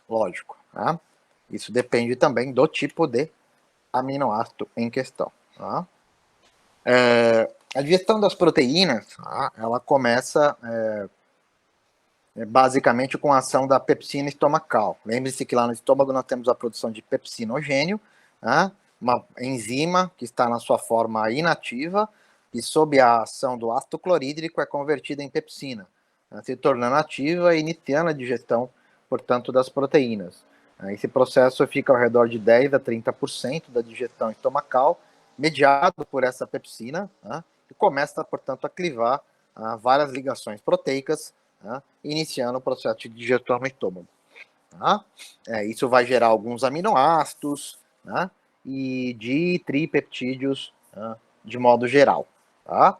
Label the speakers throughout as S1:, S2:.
S1: Lógico, tá? Isso depende também do tipo de aminoácido em questão. Tá? A digestão das proteínas, tá? Ela começa basicamente com a ação da pepsina estomacal. Lembre-se que lá no estômago nós temos a produção de pepsinogênio, tá? Uma enzima que está na sua forma inativa e sob a ação do ácido clorídrico é convertida em pepsina, tá? Se tornando ativa e iniciando a digestão, portanto, das proteínas. Esse processo fica ao redor de 10 a 30% da digestão estomacal, mediado por essa pepsina, tá? E começa, portanto, a clivar várias ligações proteicas, tá? Iniciando o processo de digestão no estômago. Tá? Isso vai gerar alguns aminoácidos, tá? E tripeptídeos, tá? De modo geral. Tá?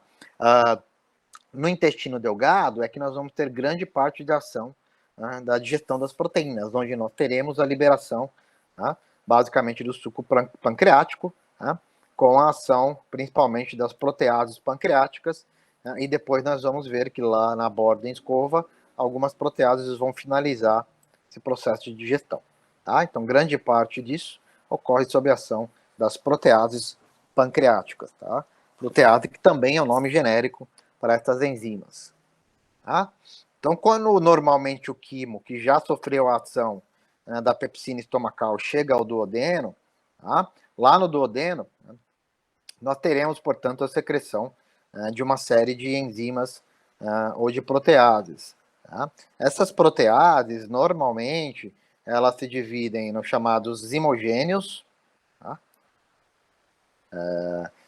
S1: No intestino delgado é que nós vamos ter grande parte da ação, tá? Da digestão das proteínas, onde nós teremos a liberação, tá? Basicamente do suco pancreático, tá? Com a ação principalmente das proteases pancreáticas, tá? E depois nós vamos ver que lá na borda em escova, algumas proteases vão finalizar esse processo de digestão. Tá? Então, grande parte disso ocorre sob a ação das proteases pancreáticas. Tá? Protease que também é o nome genérico para essas enzimas. Tá? Então, quando normalmente o quimo, que já sofreu a ação da pepsina estomacal, chega ao duodeno, tá? Lá no duodeno, nós teremos, portanto, a secreção de uma série de enzimas ou de proteases. Tá? Essas proteases, normalmente, elas se dividem nos chamados zimogênios, tá?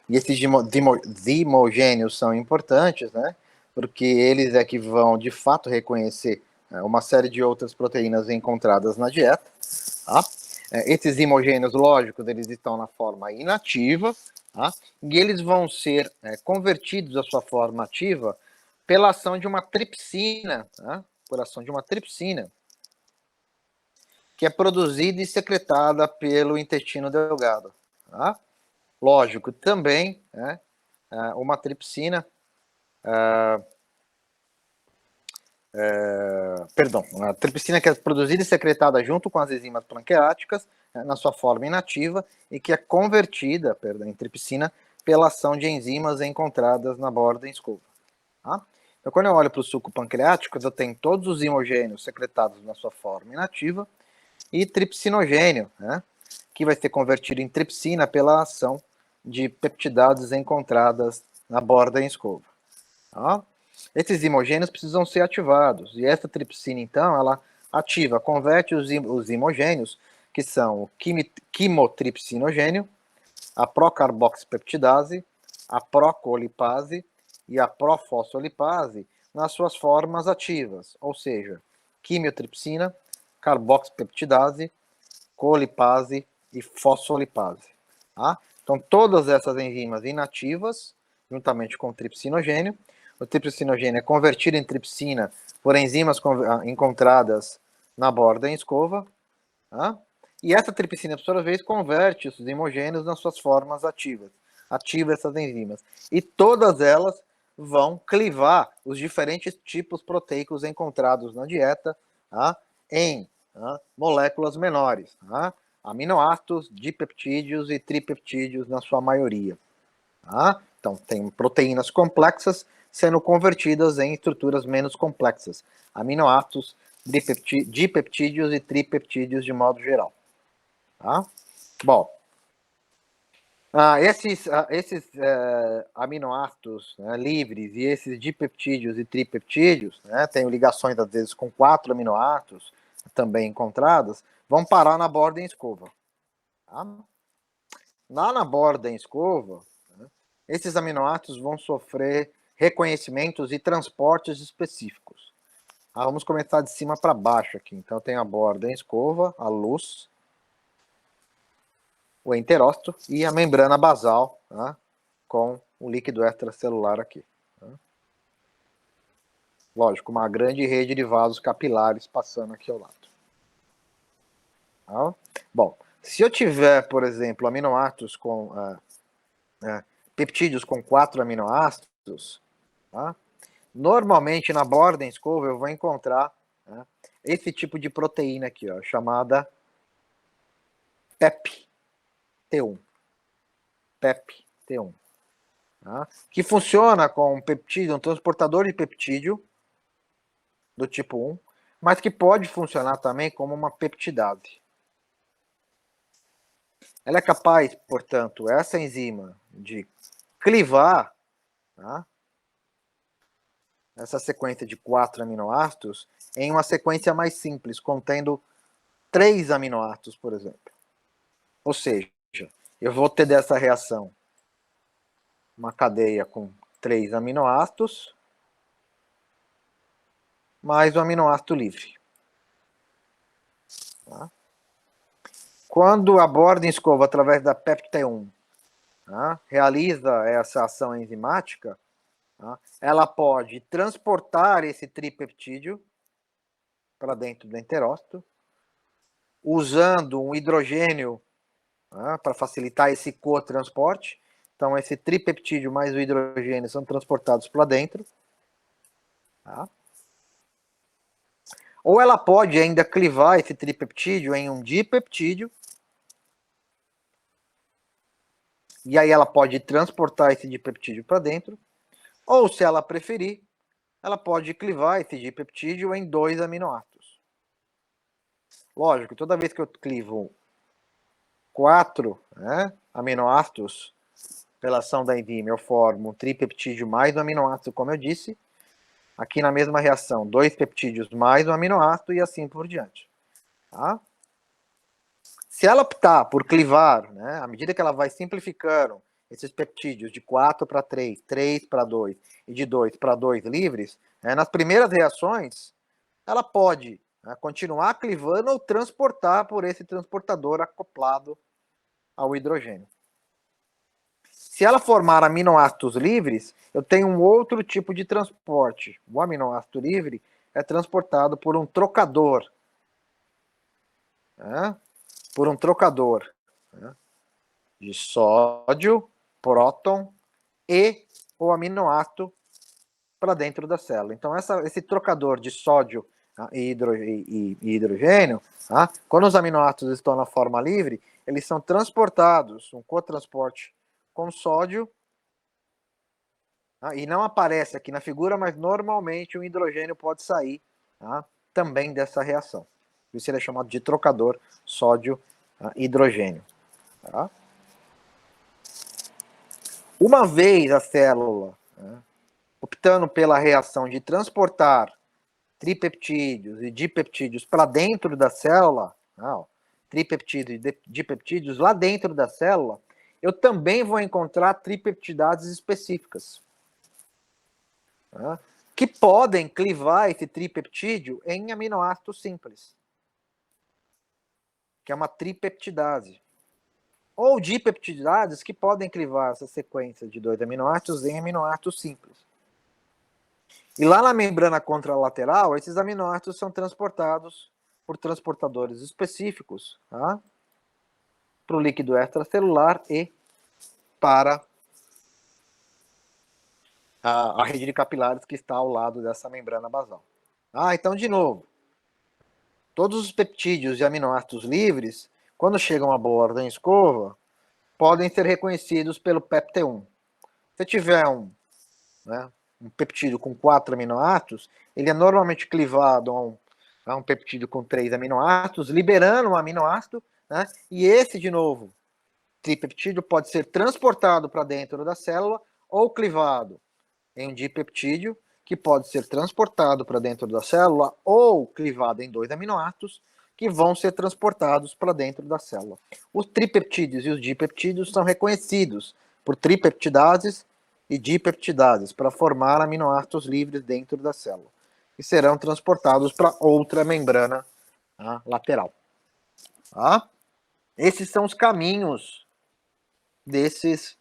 S1: E esses zimogênios são importantes, né? Porque eles é que vão, de fato, reconhecer uma série de outras proteínas encontradas na dieta. Tá? Esses zimogênios, lógicos, eles estão na forma inativa, tá? E eles vão ser convertidos à sua forma ativa pela ação de uma tripsina, tá? Por ação de uma tripsina, que é produzida e secretada pelo intestino delgado. Tá? Lógico, também, né, uma tripsina, perdão, uma tripsina que é produzida e secretada junto com as enzimas pancreáticas, na sua forma inativa, e que é convertida, em tripsina pela ação de enzimas encontradas na borda em escova. Tá? Então, quando eu olho para o suco pancreático, eu tenho todos os imogênios secretados na sua forma inativa e tripsinogênio, né, que vai ser convertido em tripsina pela ação de peptidases encontradas na borda em escova. Tá? Esses imogênios precisam ser ativados, e essa tripsina, então, ela ativa, converte os imogênios, que são o quimotripsinogênio, a procarboxipeptidase, a procolipase e a profosfolipase nas suas formas ativas, ou seja, quimiotripsina, carboxipeptidase, colipase e fosfolipase. Tá? Então, todas essas enzimas inativas, juntamente com o tripsinogênio, o tripsinogênio é convertido em tripsina por enzimas encontradas na borda em escova, tá? E essa tripsina, por sua vez, converte os imogênios nas suas formas ativas, ativa essas enzimas. E todas elas vão clivar os diferentes tipos proteicos encontrados na dieta, tá? Em moléculas menores, tá? Aminoácidos, dipeptídeos e tripeptídeos na sua maioria. Tá? Então, tem proteínas complexas sendo convertidas em estruturas menos complexas. Aminoácidos, dipeptídeos e tripeptídeos de modo geral. Tá? Bom, esses aminoácidos, né, livres e esses dipeptídeos e tripeptídeos, né, têm ligações às vezes com 4 aminoácidos também encontrados, vão parar na borda em escova. Tá? Lá na borda em escova, né, esses aminoácidos vão sofrer reconhecimentos e transportes específicos. Vamos começar de cima para baixo aqui. Então tem a borda em escova, a luz, o enterócito e a membrana basal, tá? Com o líquido extracelular aqui. Tá? Lógico, uma grande rede de vasos capilares passando aqui ao lado. Tá? Bom, se eu tiver, por exemplo, aminoácidos com peptídeos com 4 aminoácidos, tá? Normalmente na borda em escova eu vou encontrar, né, esse tipo de proteína aqui, ó, chamada PEP-T1. PEP-T1. Tá? Que funciona com um peptídeo, um transportador de peptídeo do tipo 1, mas que pode funcionar também como uma peptidase. Ela é capaz, portanto, essa enzima, de clivar, tá, essa sequência de 4 aminoácidos em uma sequência mais simples, contendo 3 aminoácidos, por exemplo. Ou seja, eu vou ter dessa reação uma cadeia com 3 aminoácidos, mais um aminoácido livre. Tá? Quando aborda em escova através da PEPT1, tá, realiza essa ação enzimática, tá, ela pode transportar esse tripeptídeo para dentro do enterócito, usando um hidrogênio, tá, para facilitar esse cotransporte. Então, esse tripeptídeo mais o hidrogênio são transportados para dentro. Tá? Ou ela pode ainda clivar esse tripeptídeo em um dipeptídeo, e aí ela pode transportar esse dipeptídeo para dentro, ou se ela preferir, ela pode clivar esse dipeptídeo em 2 aminoácidos. Lógico, toda vez que eu clivo 4, né, aminoácidos pela ação da enzima, eu formo um tripeptídeo mais um aminoácido, como eu disse. Aqui na mesma reação, 2 peptídeos mais um aminoácido e assim por diante. Tá? Se ela optar por clivar, né, à medida que ela vai simplificando esses peptídeos de 4 para 3, 3 para 2 e de 2 para 2 livres, né, nas primeiras reações, ela pode, né, continuar clivando ou transportar por esse transportador acoplado ao hidrogênio. Se ela formar aminoácidos livres, eu tenho um outro tipo de transporte. O aminoácido livre é transportado por um trocador. Né? Por um trocador, né, de sódio, próton e o aminoácido para dentro da célula. Então, esse trocador de sódio, tá, e hidrogênio, tá, quando os aminoácidos estão na forma livre, eles são transportados, um cotransporte com sódio, tá, e não aparece aqui na figura, mas normalmente o hidrogênio pode sair, tá, também dessa reação. Isso ele é chamado de trocador sódio-hidrogênio. Tá? Uma vez a célula, né, optando pela reação de transportar tripeptídeos e dipeptídeos para dentro da célula, não, tripeptídeos e dipeptídeos lá dentro da célula, eu também vou encontrar tripeptidases específicas, né, que podem clivar esse tripeptídeo em aminoácido simples, que é uma tripeptidase. Ou dipeptidases que podem clivar essa sequência de 2 aminoácidos em aminoácidos simples. E lá na membrana contralateral, esses aminoácidos são transportados por transportadores específicos, tá, para o líquido extracelular e para a rede de capilares que está ao lado dessa membrana basal. Então, de novo, todos os peptídeos e aminoácidos livres, quando chegam à borda em escova, podem ser reconhecidos pelo PEPT1. Se tiver né, um peptídeo com 4 aminoácidos, ele é normalmente clivado a um peptídeo com 3 aminoácidos, liberando um aminoácido, né, e esse, de novo, tripeptídeo pode ser transportado para dentro da célula ou clivado em um dipeptídeo, que pode ser transportado para dentro da célula ou clivado em 2 aminoácidos, que vão ser transportados para dentro da célula. Os tripeptídeos e os dipeptídeos são reconhecidos por tripeptidases e dipeptidases para formar aminoácidos livres dentro da célula, que serão transportados para outra membrana, tá, lateral. Tá? Esses são os caminhos desses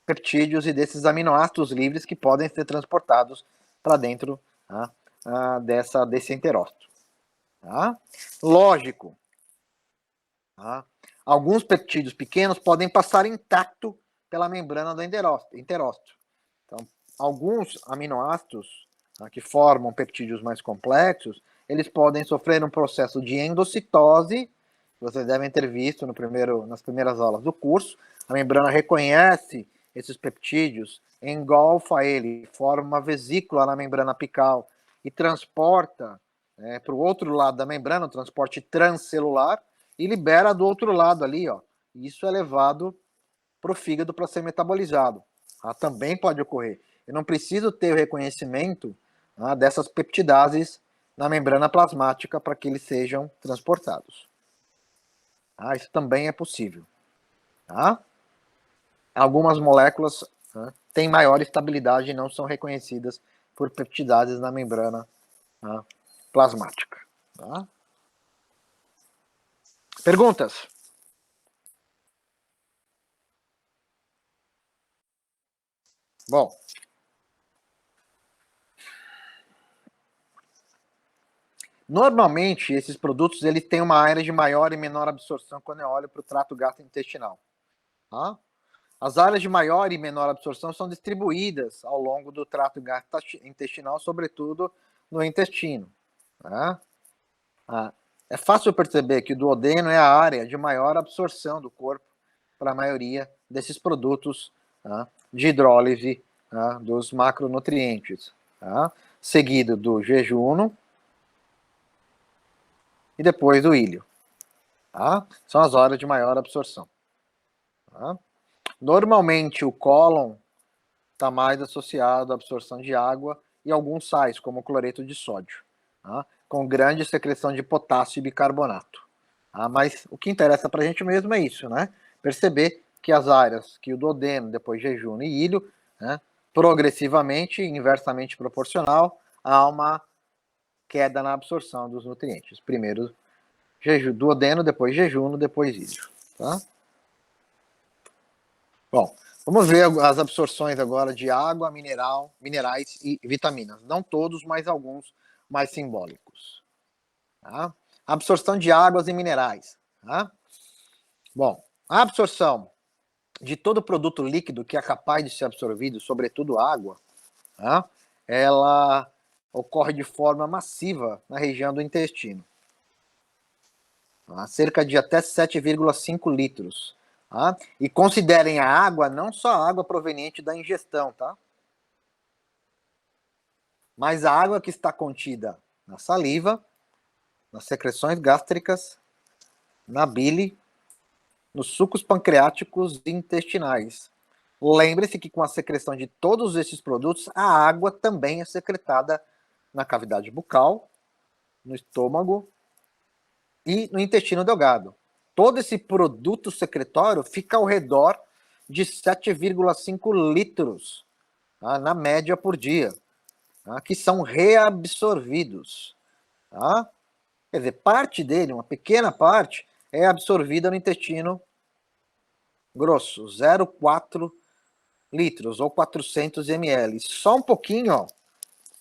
S1: peptídeos e desses aminoácidos livres que podem ser transportados para dentro, tá, desse enterócito. Tá? Lógico, tá, alguns peptídeos pequenos podem passar intacto pela membrana do enterócito. Então, alguns aminoácidos, tá, que formam peptídeos mais complexos, eles podem sofrer um processo de endocitose, vocês devem ter visto nas primeiras aulas do curso. A membrana reconhece esses peptídeos, engolfa ele, forma uma vesícula na membrana apical e transporta para o outro lado da membrana, o transporte transcelular, e libera do outro lado ali, ó. Isso é levado para o fígado para ser metabolizado. Também pode ocorrer. Eu não preciso ter o reconhecimento dessas peptidases na membrana plasmática para que eles sejam transportados. Isso também é possível. Algumas moléculas têm maior estabilidade e não são reconhecidas por peptidases na membrana plasmática. Perguntas? Bom, normalmente esses produtos eles têm uma área de maior e menor absorção quando eu olho para o trato gastrointestinal. As áreas de maior e menor absorção são distribuídas ao longo do trato gastrointestinal, sobretudo no intestino. É fácil perceber que o duodeno é a área de maior absorção do corpo para a maioria desses produtos de hidrólise dos macronutrientes, seguido do jejuno e depois do ilho. São as horas de maior absorção. Normalmente o cólon está mais associado à absorção de água e alguns sais, como o cloreto de sódio, com grande secreção de potássio e bicarbonato. Mas o que interessa para a gente mesmo é isso, né? Perceber que as áreas, que o duodeno, depois jejuno e ilho, progressivamente, inversamente proporcional, há uma queda na absorção dos nutrientes. Primeiro duodeno, depois jejuno, depois ilho. Bom, vamos ver as absorções agora de água, minerais e vitaminas. Não todos, mas alguns mais simbólicos. Absorção de águas e minerais. Bom, a absorção de todo produto líquido que é capaz de ser absorvido, sobretudo água, ela ocorre de forma massiva na região do intestino. Cerca de até 7,5 litros. E considerem a água não só a água proveniente da ingestão, mas a água que está contida na saliva, nas secreções gástricas, na bile, nos sucos pancreáticos e intestinais. Lembre-se que com a secreção de todos esses produtos, a água também é secretada na cavidade bucal, no estômago e no intestino delgado. Todo esse produto secretório fica ao redor de 7,5 litros, na média por dia, que são reabsorvidos. Quer dizer, parte dele, uma pequena parte, é absorvida no intestino grosso, 0,4 litros ou 400 ml. Só um pouquinho,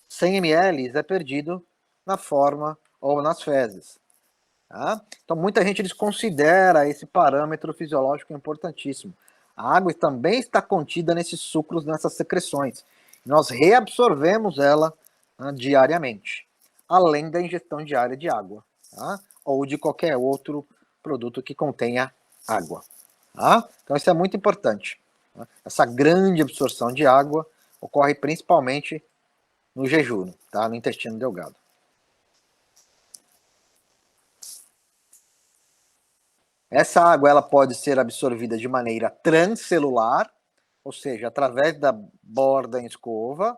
S1: 100 ml é perdido na forma ou nas fezes. Então, muita gente desconsidera esse parâmetro fisiológico importantíssimo. A água também está contida nesses sucros, nessas secreções. Nós reabsorvemos ela diariamente, além da ingestão diária de água, ou de qualquer outro produto que contenha água. Então, isso é muito importante. Essa grande absorção de água ocorre principalmente no jejum, no intestino delgado. Essa água ela pode ser absorvida de maneira transcelular, ou seja, através da borda em escova.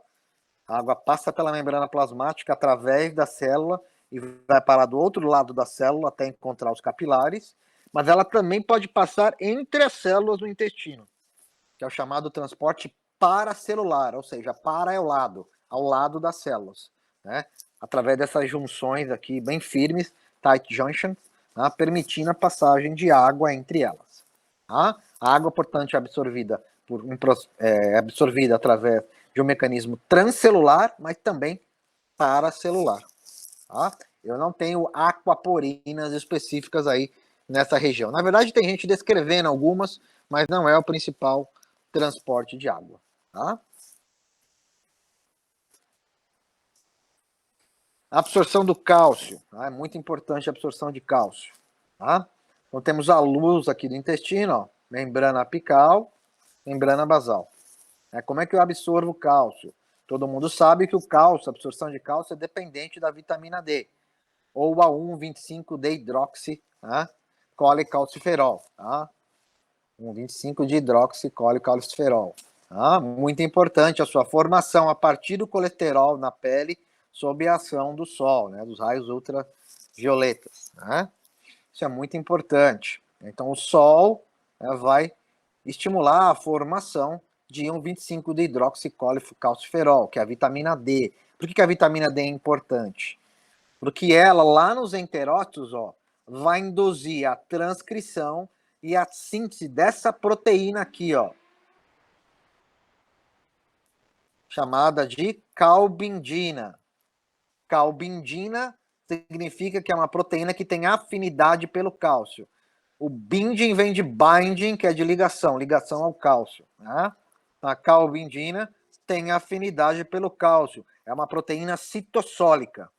S1: A água passa pela membrana plasmática através da célula e vai parar do outro lado da célula até encontrar os capilares. Mas ela também pode passar entre as células do intestino, que é o chamado transporte paracelular, ou seja, para é o lado, ao lado das células, através dessas junções aqui bem firmes, tight junctions, permitindo a passagem de água entre elas. A água, portanto, é absorvida, absorvida através de um mecanismo transcelular, mas também paracelular. Eu não tenho aquaporinas específicas aí nessa região. Na verdade, tem gente descrevendo algumas, mas não é o principal transporte de água. Absorção do cálcio, tá? É muito importante a absorção de cálcio, tá? Então temos a luz aqui do intestino, ó, membrana apical, membrana basal. Como é que eu absorvo o cálcio? Todo mundo sabe que o cálcio, a absorção de cálcio é dependente da vitamina D, ou a 1,25-D-hidroxi, tá? Colecalciferol, tá? 1,25-de-hidroxi-colecalciferol. Tá? Muito importante a sua formação a partir do colesterol na pele sob a ação do sol, né, dos raios ultravioletas. Né? Isso é muito importante. Então, o sol, né, vai estimular a formação de 1,25-de-hidroxicalciferol, que é a vitamina D. Por que a vitamina D é importante? Porque ela, lá nos enterócitos, ó, vai induzir a transcrição e a síntese dessa proteína aqui, ó, chamada de calbindina. Calbindina significa que é uma proteína que tem afinidade pelo cálcio. O binding vem de binding, que é de ligação, ligação ao cálcio. Né? A calbindina tem afinidade pelo cálcio. É uma proteína citossólica.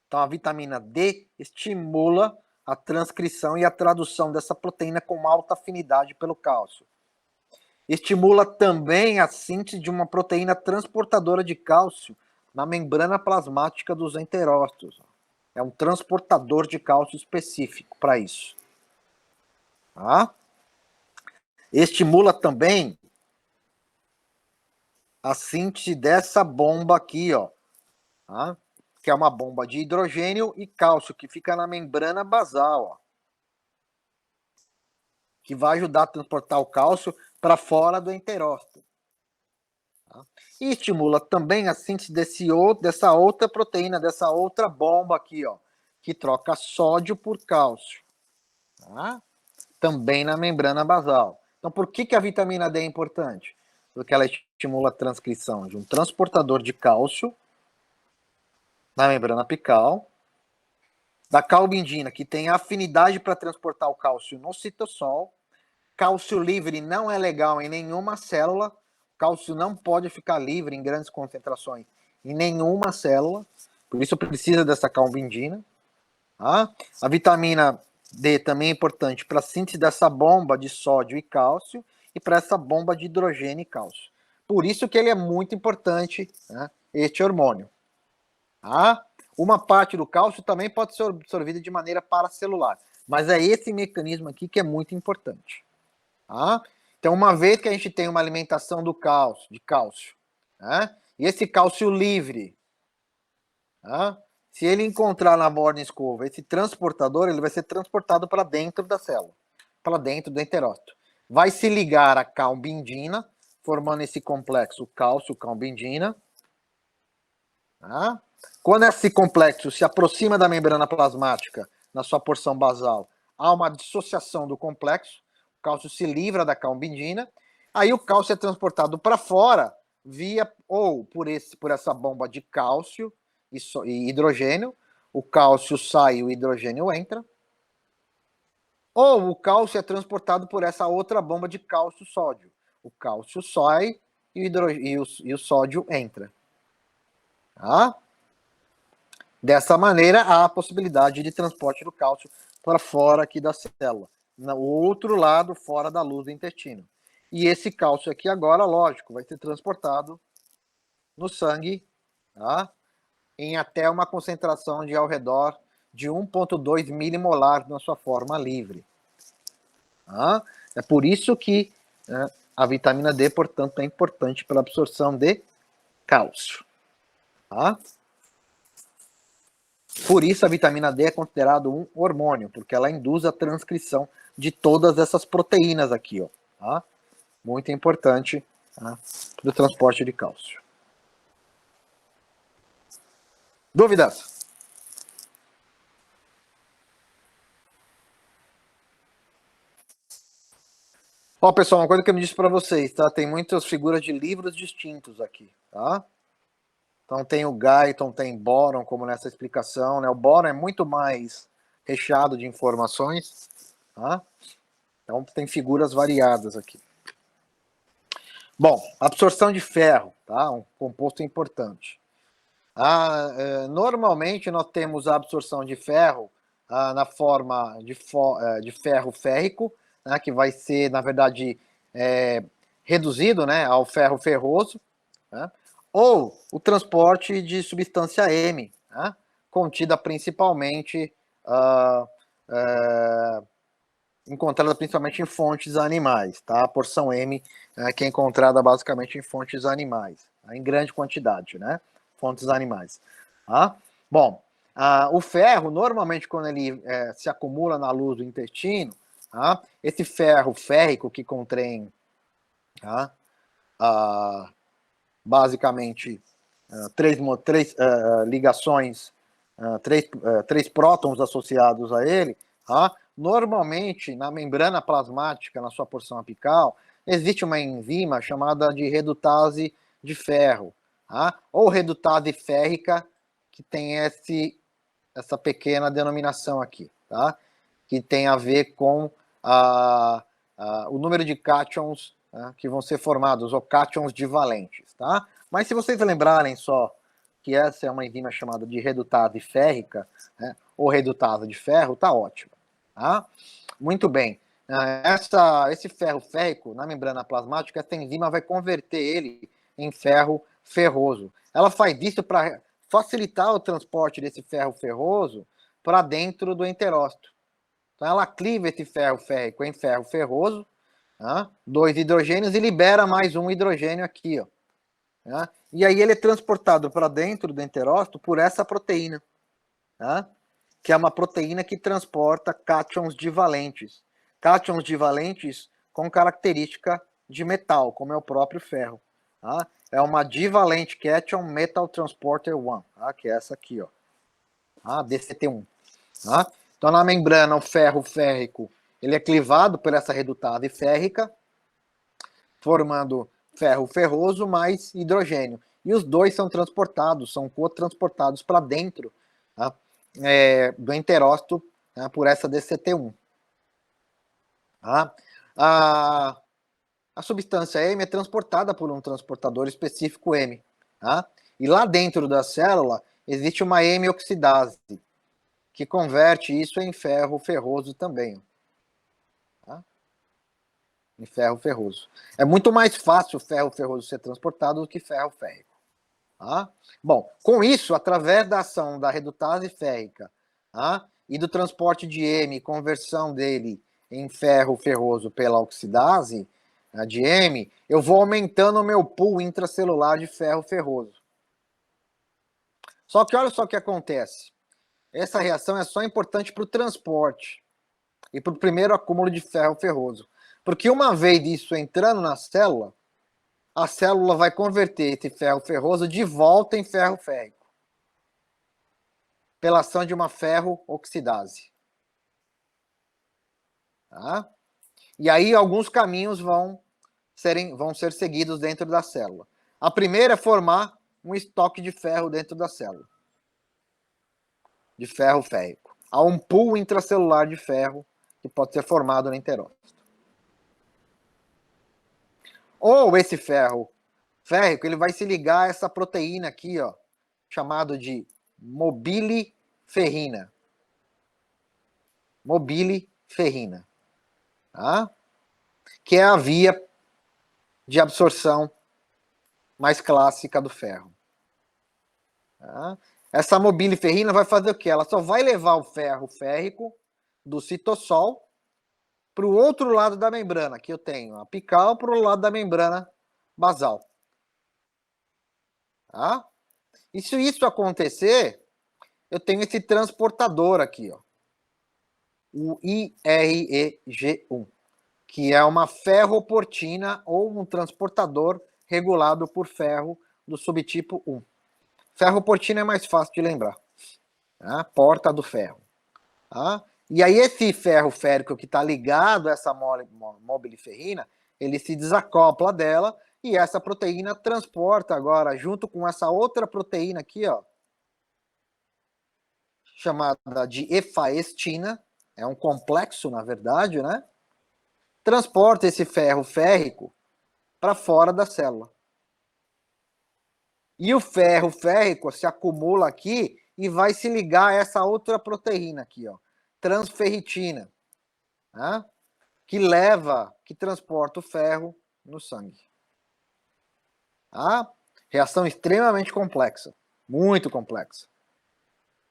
S1: Então, a vitamina D estimula a transcrição e a tradução dessa proteína com alta afinidade pelo cálcio. Estimula também a síntese de uma proteína transportadora de cálcio na membrana plasmática dos enterócitos. É um transportador de cálcio específico para isso. Tá? Estimula também a síntese dessa bomba aqui, ó, tá? Que é uma bomba de hidrogênio e cálcio, que fica na membrana basal, ó, que vai ajudar a transportar o cálcio para fora do enterócito. Tá? E estimula também a síntese dessa outra proteína, dessa outra bomba aqui, ó, que troca sódio por cálcio. Tá? Também na membrana basal. Então, por que a vitamina D é importante? Porque ela estimula a transcrição de um transportador de cálcio na membrana apical, da calbindina, que tem afinidade para transportar o cálcio no citossol. Cálcio livre não é legal em nenhuma célula. Cálcio não pode ficar livre em grandes concentrações em nenhuma célula. Por isso precisa dessa calbindina. Tá? A vitamina D também é importante para a síntese dessa bomba de sódio e cálcio e para essa bomba de hidrogênio e cálcio. Por isso que ele é muito importante, né, este hormônio. Tá? Uma parte do cálcio também pode ser absorvida de maneira paracelular, mas é esse mecanismo aqui que é muito importante. Tá? Então, uma vez que a gente tem uma alimentação de cálcio, né, e esse cálcio livre, tá, se ele encontrar na borda escova esse transportador, ele vai ser transportado para dentro da célula, para dentro do enterócito. Vai se ligar a calbindina, formando esse complexo cálcio-calbindina. Tá? Quando esse complexo se aproxima da membrana plasmática, na sua porção basal, há uma dissociação do complexo, o cálcio se livra da calbindina, aí o cálcio é transportado para fora via ou por essa bomba de cálcio e hidrogênio, o cálcio sai e o hidrogênio entra, ou o cálcio é transportado por essa outra bomba de cálcio-sódio. O cálcio sai e o sódio entra. Tá? Dessa maneira, há a possibilidade de transporte do cálcio para fora aqui da célula, no outro lado, fora da luz do intestino. E esse cálcio aqui agora, lógico, vai ser transportado no sangue, tá? Em até uma concentração de ao redor de 1,2 milimolar na sua forma livre. Tá? É por isso que, né, a vitamina D, portanto, é importante para a absorção de cálcio. Tá? Por isso a vitamina D é considerado um hormônio, porque ela induz a transcrição de todas essas proteínas aqui, ó, tá? Muito importante, tá, do transporte de cálcio. Dúvidas? Ó, pessoal, uma coisa que eu me disse para vocês, tá? Tem muitas figuras de livros distintos aqui, tá? Então tem o Guyton, tem Boron, como nessa explicação, né? O Boron é muito mais recheado de informações, tá? Então tem figuras variadas aqui. Bom, absorção de ferro, tá? Um composto importante. Normalmente nós temos a absorção de ferro na forma de ferro férrico, né, que vai ser, na verdade, reduzido, né, ao ferro ferroso, né, ou o transporte de substância M, né, contida principalmente, encontrada principalmente em fontes animais, tá? A porção M que é encontrada basicamente em fontes animais, em grande quantidade, né? Fontes animais. Tá? Bom, o ferro, normalmente, quando ele se acumula na luz do intestino, tá? Esse ferro férrico que contém tá? Basicamente três ligações, três prótons associados a ele, tá? Normalmente, na membrana plasmática, na sua porção apical, existe uma enzima chamada de redutase de ferro, tá? Ou redutase férrica, que tem essa pequena denominação aqui, tá? Que tem a ver com o número de cátions que vão ser formados, ou cátions divalentes, tá? Mas se vocês lembrarem só que essa é uma enzima chamada de redutase férrica, né, ou redutase de ferro, tá ótimo, tá? Muito bem. Esse ferro férrico, na membrana plasmática, essa enzima vai converter ele em ferro ferroso. Ela faz isso para facilitar o transporte desse ferro ferroso para dentro do enterócito. Então ela cliva esse ferro férrico em ferro ferroso, tá? 2 hidrogênios, e libera mais um hidrogênio aqui, ó. Tá? E aí ele é transportado para dentro do enterócito por essa proteína, tá? Que é uma proteína que transporta cátions divalentes. Cátions divalentes com característica de metal, como é o próprio ferro. Tá? É uma divalente cation metal transporter 1, tá? Que é essa aqui, ó. Tá? DCT1. Tá? Então, na membrana, o ferro férrico ele é clivado por essa redutase férrica, formando ferro ferroso mais hidrogênio. E os dois são transportados, são cotransportados para dentro, tá? Do enterócito, tá? Por essa DCT1. Tá? A substância M é transportada por um transportador específico M. Tá? E lá dentro da célula existe uma M-oxidase, que converte isso em ferro ferroso também. Tá? Em ferro ferroso. É muito mais fácil o ferro ferroso ser transportado do que ferro férrico. Tá? Bom, com isso, através da ação da redutase férrica, tá? E do transporte de M, conversão dele em ferro ferroso pela oxidase de M, eu vou aumentando o meu pool intracelular de ferro ferroso. Só que olha só o que acontece. Essa reação é só importante para o transporte e para o primeiro acúmulo de ferro ferroso. Porque uma vez isso entrando na célula, a célula vai converter esse ferro ferroso de volta em ferro férrico, pela ação de uma ferro-oxidase. Tá? E aí alguns caminhos vão ser seguidos dentro da célula. A primeira é formar um estoque de ferro dentro da célula, de ferro férrico. Há um pool intracelular de ferro que pode ser formado no enterócito. Ou esse ferro férrico ele vai se ligar a essa proteína aqui, ó, chamado de mobiliferrina. Mobiliferrina. Tá? Que é a via de absorção mais clássica do ferro. Tá? Essa mobiliferrina vai fazer o quê? Ela só vai levar o ferro férrico do citossol para o outro lado da membrana, que eu tenho apical para o lado da membrana basal. Tá? E se isso acontecer, eu tenho esse transportador aqui, ó, o IREG1, que é uma ferroportina ou um transportador regulado por ferro do subtipo 1. Ferroportina é mais fácil de lembrar. Tá? Porta do ferro. Tá? E aí esse ferro férrico que está ligado a essa mobiliferrina, ele se desacopla dela e essa proteína transporta agora, junto com essa outra proteína aqui, ó, chamada de efaestina, é um complexo, na verdade, né? Transporta esse ferro férrico para fora da célula. E o ferro férrico se acumula aqui e vai se ligar a essa outra proteína aqui, ó, transferritina, né? Que transporta o ferro no sangue. Tá? Reação extremamente complexa, muito complexa.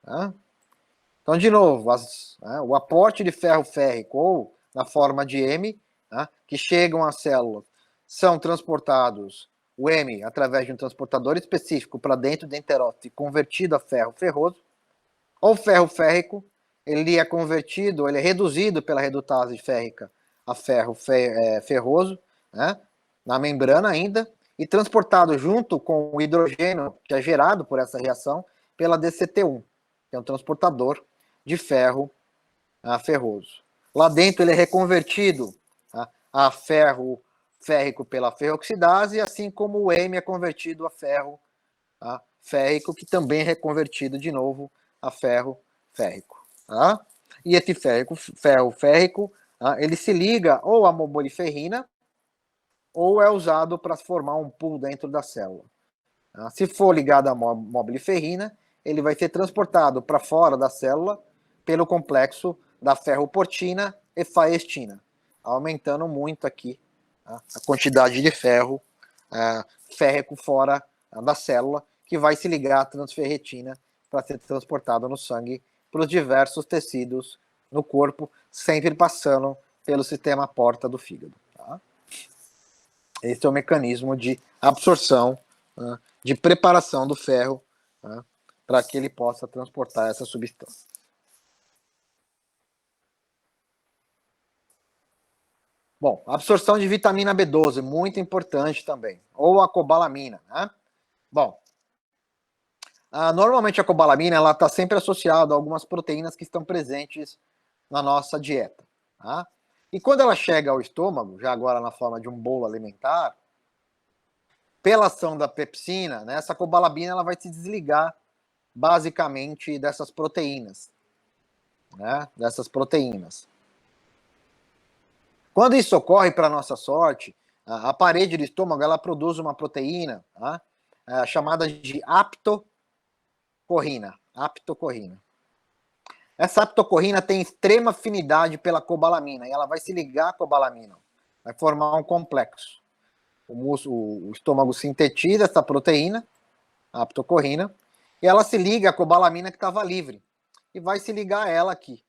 S1: Tá? Então, de novo, o aporte de ferro férrico ou na forma de M, tá? Que chegam às células, são transportados, o M, através de um transportador específico para dentro do enterócito e convertido a ferro ferroso, ou ferro férrico, ele é convertido, ele é reduzido pela redutase férrica a ferro ferroso, né, na membrana ainda, e transportado junto com o hidrogênio que é gerado por essa reação pela DCT1, que é um transportador de ferro ferroso. Lá dentro ele é reconvertido a ferro férrico pela ferroxidase, assim como o M é convertido a ferro férrico, que também é reconvertido de novo a ferro férrico. Tá? E esse ferro férrico, ele se liga ou à mobiliferrina ou é usado para formar um pool dentro da célula. Tá? Se for ligado à mobiliferrina, ele vai ser transportado para fora da célula pelo complexo da ferroportina e faestina, aumentando muito aqui a quantidade de ferro férrico fora da célula, que vai se ligar à transferritina para ser transportado no sangue para os diversos tecidos no corpo, sempre passando pelo sistema porta do fígado. Tá? Esse é o mecanismo de absorção, de preparação do ferro para que ele possa transportar essa substância. Bom, absorção de vitamina B12, muito importante também, ou a cobalamina, né? Bom, normalmente a cobalamina ela está sempre associada a algumas proteínas que estão presentes na nossa dieta. Tá? E quando ela chega ao estômago, já agora na forma de um bolo alimentar, pela ação da pepsina, né, essa cobalamina ela vai se desligar basicamente dessas proteínas. Né, dessas proteínas. Quando isso ocorre, para nossa sorte, a parede do estômago ela produz uma proteína chamada de aptocorrina. Essa aptocorrina tem extrema afinidade pela cobalamina e ela vai se ligar à cobalamina, vai formar um complexo. O estômago sintetiza essa proteína, a aptocorrina, e ela se liga à cobalamina que estava livre e vai se ligar a ela aqui,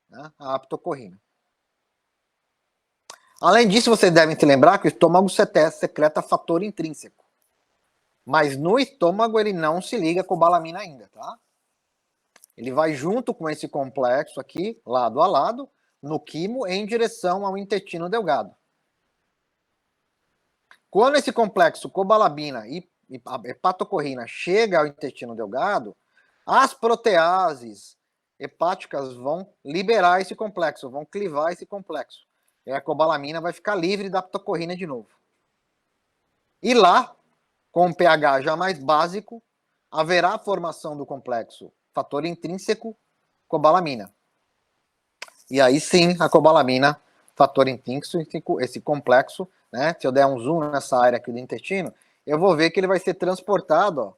S1: né, a aptocorrina. Além disso, vocês devem se lembrar que o estômago secreta fator intrínseco. Mas no estômago ele não se liga com cobalamina ainda, tá? Ele vai junto com esse complexo aqui, lado a lado, no quimo, em direção ao intestino delgado. Quando esse complexo cobalamina e hepatocorrina chega ao intestino delgado, as proteases hepáticas vão liberar esse complexo, vão clivar esse complexo. E a cobalamina vai ficar livre da aptocorrina de novo. E lá, com um pH já mais básico, haverá a formação do complexo fator intrínseco, cobalamina. E aí sim, a cobalamina, fator intrínseco, esse complexo, né? Se eu der um zoom nessa área aqui do intestino, eu vou ver que ele vai ser transportado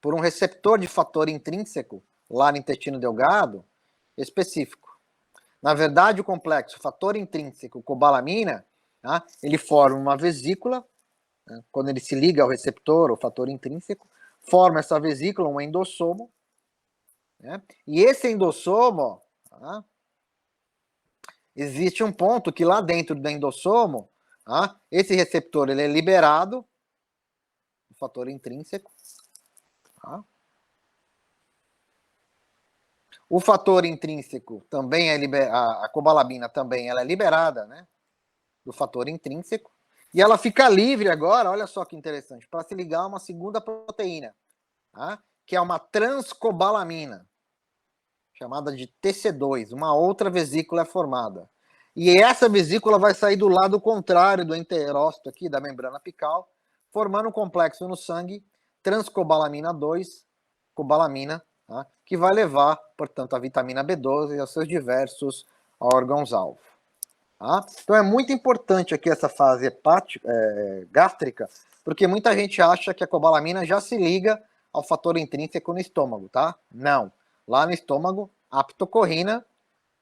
S1: por um receptor de fator intrínseco lá no intestino delgado específico. Na verdade, o complexo fator intrínseco cobalamina, ele forma uma vesícula, quando ele se liga ao receptor, o fator intrínseco, forma essa vesícula, um endossomo, né? E esse endossomo, existe um ponto que lá dentro do endossomo, esse receptor ele é liberado, o fator intrínseco, o fator intrínseco também é a cobalamina também ela é liberada, né, do fator intrínseco, e ela fica livre agora, olha só que interessante, para se ligar a uma segunda proteína, que é uma transcobalamina, chamada de TC2, uma outra vesícula é formada. E essa vesícula vai sair do lado contrário do enterócito aqui, da membrana apical, formando um complexo no sangue, transcobalamina 2, cobalamina, que vai levar, portanto, a vitamina B12 aos seus diversos órgãos-alvo. Tá? Então é muito importante aqui essa fase hepática, gástrica, porque muita gente acha que a cobalamina já se liga ao fator intrínseco no estômago, tá? Não. Lá no estômago, a aptocorrina,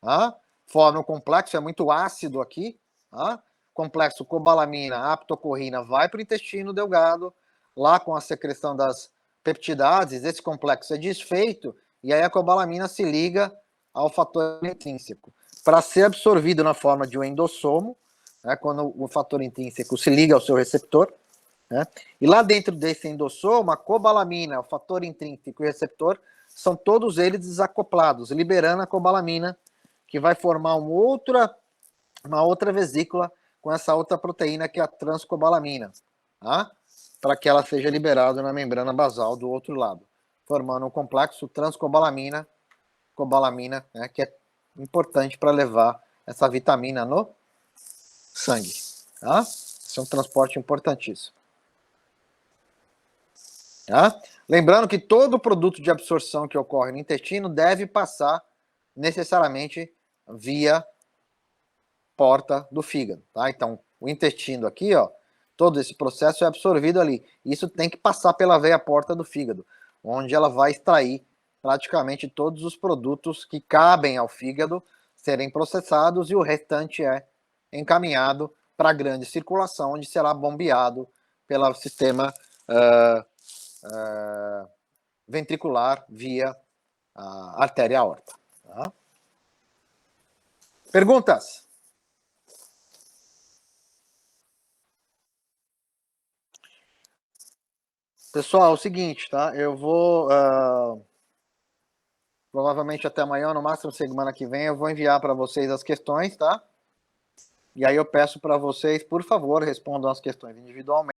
S1: tá? Forma um complexo, é muito ácido aqui, tá? Complexo cobalamina, aptocorrina vai para o intestino delgado, lá com a secreção das peptidases, esse complexo é desfeito, e aí a cobalamina se liga ao fator intrínseco. Para ser absorvido na forma de um endossomo, né, quando o fator intrínseco se liga ao seu receptor, né, e lá dentro desse endossomo, a cobalamina, o fator intrínseco e o receptor, são todos eles desacoplados, liberando a cobalamina, que vai formar uma outra vesícula com essa outra proteína que é a transcobalamina, tá? Para que ela seja liberada na membrana basal do outro lado, formando um complexo transcobalamina, cobalamina, né, que é importante para levar essa vitamina no sangue, tá? Esse é um transporte importantíssimo. Tá? Lembrando que todo produto de absorção que ocorre no intestino deve passar necessariamente via porta do fígado, tá? Então, o intestino aqui, ó, todo esse processo é absorvido ali. Isso tem que passar pela veia porta do fígado, onde ela vai extrair praticamente todos os produtos que cabem ao fígado serem processados e o restante é encaminhado para a grande circulação, onde será bombeado pelo sistema ventricular via a artéria aorta. Tá? Perguntas? Pessoal, é o seguinte, tá? Eu vou provavelmente até amanhã, no máximo semana que vem, eu vou enviar para vocês as questões, tá? E aí eu peço para vocês, por favor, respondam as questões individualmente.